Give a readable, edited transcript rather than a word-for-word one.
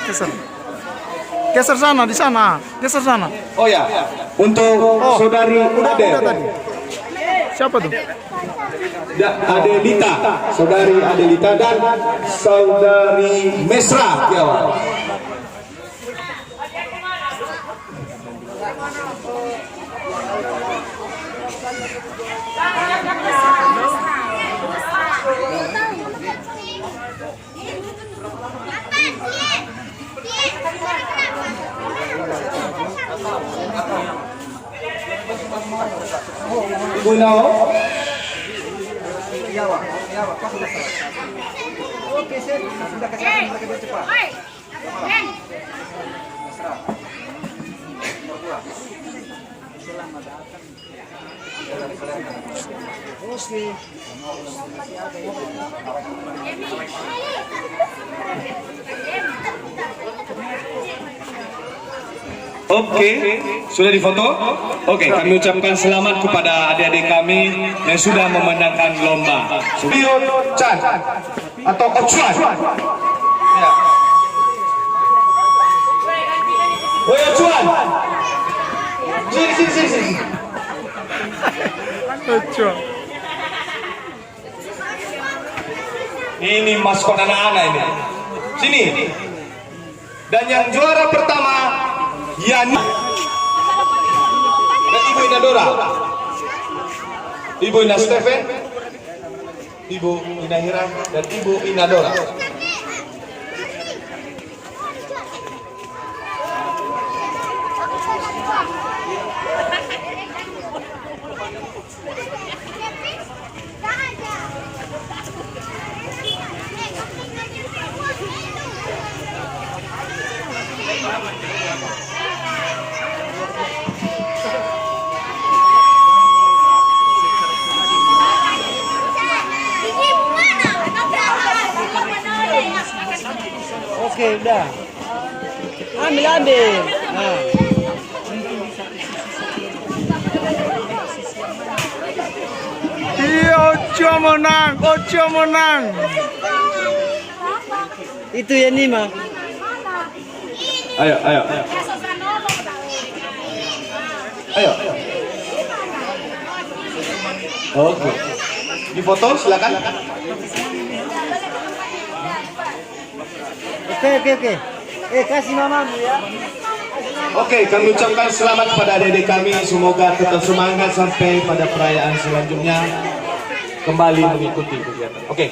Geser. Geser sana, di sana. Geser sana. Oh ya, untuk saudari Udah Ade. tadi. Siapa tuh? Adelita, saudari Adelita dan saudari Mesra Tiawan. Ibu Nao. Oke, sudah kesana mereka cepat. Oke, sudah difoto? Oke, kami ucapkan selamat kepada adik-adik kami yang sudah memenangkan lomba. Bio Chan atau Ochuan. Ya. Woi Ochuan. Sini. Lucu. Ini maskot anak-anak ini. Sini. Dan yang juara pertama Yani dan Ibu Inadora, Ibu Ina Steven, Ibu Ina Hira dan Ibu Inadora. Oke, udah. Ambil. Nah. Iya, Ocho menang. Itu ya nih, mah. Ayo. Oke. Di foto silakan. Oke. Kasih mamamu ya. Oke, kami ucapkan selamat kepada adik-adik kami. Semoga tetap semangat sampai pada perayaan selanjutnya kembali mengikuti kegiatan. Oke.